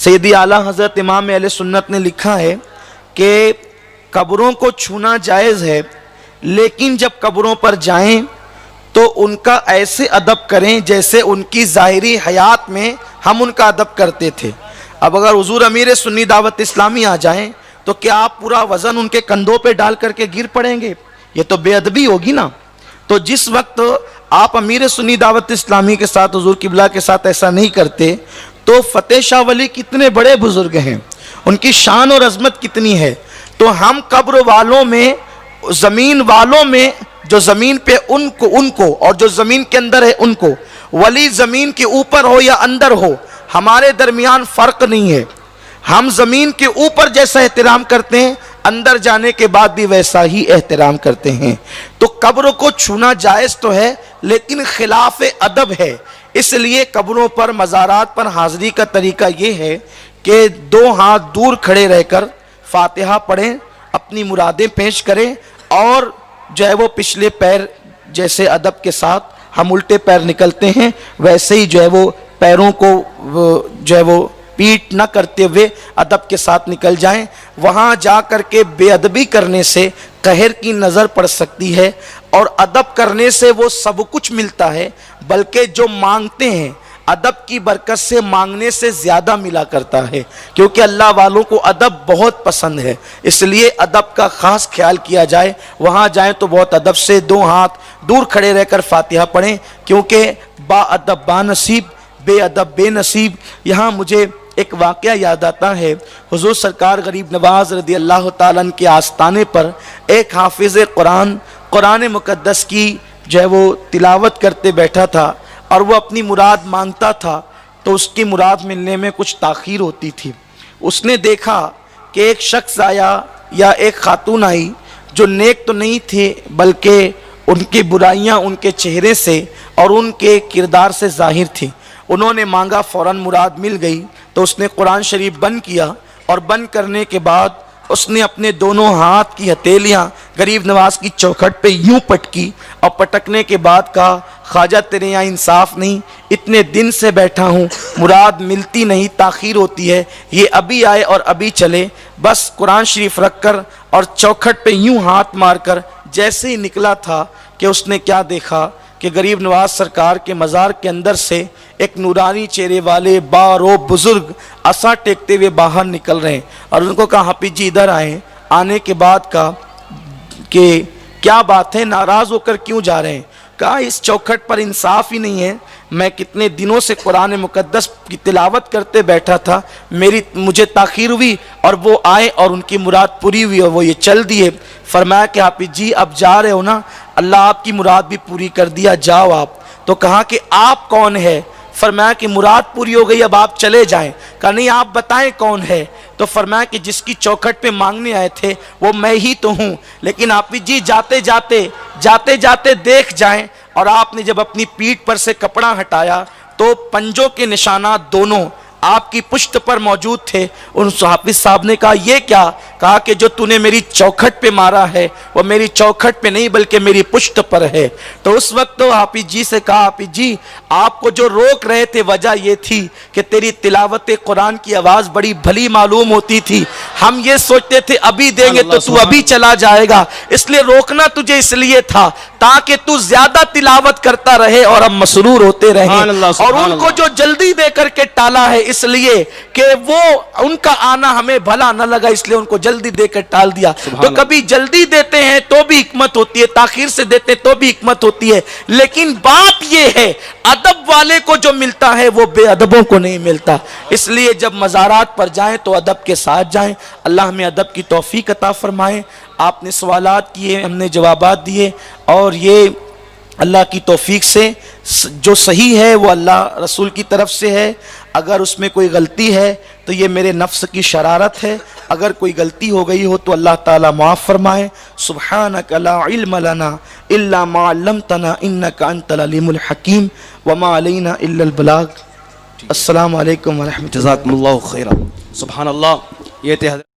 सैयदी आला हज़रत इमाम अहले सुन्नत ने लिखा है कि कब्रों को छूना जायज़ है, लेकिन जब कब्रों पर जाएं तो उनका ऐसे अदब करें जैसे उनकी ज़ाहिरी हयात में हम उनका अदब करते थे। अब अगर हुजूर अमीर सुन्नी दावत इस्लामी आ जाएं तो क्या आप पूरा वज़न उनके कंधों पे डाल करके गिर पड़ेंगे? ये तो बेअदबी होगी ना। तो जिस वक्त आप अमीर सुन्नी दावत इस्लामी के साथ, हुजूर किबला के साथ ऐसा नहीं करते, तो फतेह शाह वली कितने बड़े बुजुर्ग हैं, उनकी शान और अजमत कितनी है। तो हम कब्र वालों में, ज़मीन वालों में, जो ज़मीन पे उनको और जो ज़मीन के अंदर है उनको, वली ज़मीन के ऊपर हो या अंदर हो, हमारे दरमियान फ़र्क नहीं है। हम ज़मीन के ऊपर जैसा एहतराम करते हैं, अंदर जाने के बाद भी वैसा ही एहतराम करते हैं। तो कब्र को छूना जायज़ तो है, लेकिन खिलाफ अदब है। इसलिए कब्रों पर, मज़ारात पर हाज़री का तरीका ये है कि 2 हाथ दूर खड़े रहकर फातिहा पढ़ें, अपनी मुरादें पेश करें, और जो है वो पिछले पैर जैसे अदब के साथ हम उल्टे पैर निकलते हैं वैसे ही जो है वो पैरों को जो है वो पीठ न करते हुए अदब के साथ निकल जाएं। वहाँ जा कर के बेअदबी करने से कहर की नज़र पड़ सकती है, और अदब करने से वो सब कुछ मिलता है, बल्कि जो मांगते हैं अदब की बरकत से मांगने से ज़्यादा मिला करता है, क्योंकि अल्लाह वालों को अदब बहुत पसंद है। इसलिए अदब का ख़ास ख्याल किया जाए। वहाँ जाएं तो बहुत अदब से 2 हाथ दूर खड़े रहकर फातिहा पढ़ें, क्योंकि बाअदब बानसीब, बेअदब बेनसीब। यहाँ मुझे एक वाक़या याद आता है। हुज़ूर सरकार गरीब नवाज रदी अल्लाह ताला अन्हु के आस्ताने पर एक हाफिज़ कुरान मुक़द्दस की जो है वो तिलावत करते बैठा था, और वो अपनी मुराद मांगता था, तो उसकी मुराद मिलने में कुछ ताख़ीर होती थी। उसने देखा कि एक शख्स आया या एक खातून आई जो नेक तो नहीं थे, बल्कि उनकी बुराइयां उनके चेहरे से और उनके किरदार से ज़ाहिर थी। उन्होंने मांगा, फ़ौरन मुराद मिल गई। तो उसने कुरान शरीफ बंद किया, और बंद करने के बाद उसने अपने दोनों हाथ की हथेलियाँ गरीब नवाज की चौखट पे यूं पटकी, और पटकने के बाद कहा, ख्वाजा तेरे यहाँ इंसाफ नहीं, इतने दिन से बैठा हूँ, मुराद मिलती नहीं, ताख़ीर होती है, ये अभी आए और अभी चले। बस कुरान शरीफ रख कर और चौखट पे यूं हाथ मारकर जैसे ही निकला था कि उसने क्या देखा कि गरीब नवाज सरकार के मज़ार के अंदर से एक नूरानी चेहरे वाले बारो बुजुर्ग असा टेकते हुए बाहर निकल रहे हैं। और उनको कहा, हाफिज जी इधर आए। आने के बाद कहा कि क्या बात है, नाराज़ होकर क्यों जा रहे हैं? कहा, इस चौखट पर इंसाफ ही नहीं है। मैं कितने दिनों से कुरान मुक़द्दस की तिलावत करते बैठा था, मुझे ताख़ीर हुई, और वो आए और उनकी मुराद पूरी हुई, और वो ये चल दिए। फरमाया कि हाफिज जी अब जा रहे हो ना, अल्लाह आपकी मुराद भी पूरी कर दिया, जाओ आप। तो कहा कि आप कौन है? फरमाया कि मुराद पूरी हो गई, अब आप चले जाएं। कहा नहीं, आप बताएं कौन है? तो फरमाया कि जिसकी चौखट पे मांगने आए थे वो मैं ही तो हूँ, लेकिन हाफिज जी जाते जाते देख जाएं। और आपने जब अपनी पीठ पर से कपड़ा हटाया तो पंजों के निशानात दोनों आपकी पुश्त पर मौजूद थे। उन हाफिज साहब ने कहा, ये क्या? कहा कि जो तूने मेरी चौखट पे मारा है वो मेरी चौखट पे नहीं बल्कि मेरी पुश्त पर है। तो उस वक्त तो हाफिज जी से कहा, हाफिज जी आपको जो रोक रहे थे वजह ये थी कि तेरी तिलावत कुरान की आवाज़ बड़ी भली मालूम होती थी, हम ये सोचते थे अभी देंगे तो तू अभी चला जाएगा, इसलिए रोकना तुझे इसलिए था ताकि तू ज्यादा तिलावत करता रहे और हम मसरूर होते रहें। और उनको जो जल्दी दे करके टाला है इसलिए कि वो उनका आना हमें भला न लगा, इसलिए उनको जल्दी देकर टाल दिया। तो कभी जल्दी देते हैं तो भी हिकमत होती है, ताखीर से देते हैं तो भी हिकमत होती है, लेकिन बात ये है अदब वाले को जो मिलता है वो बेअदबों को नहीं मिलता। इसलिए जब मज़ारात पर जाएं तो अदब के साथ जाएं। अल्लाह हमें अदब की तौफीक अता फरमाए। आपने सवालात किए, हमने जवाबात दिए, और ये अल्लाह की तौफीक से जो सही है वो अल्लाह रसूल की तरफ से है। अगर उसमें कोई गलती है तो ये मेरे नफ्स की शरारत है। अगर कोई गलती हो गई हो तो अल्लाह ताला माफ़ फरमाए। सुब्हानका ला इल्म लना इल्ला मा अल्लमतना इन्नका अंतल अलीमुल हकीम वमा अलैना इल्लल बलाग। अस्सलामु अलैकुम व रहमतुल्लाहि। जज़ाकुमुल्लाहु खैरा। सुभान अल्लाह। ये थे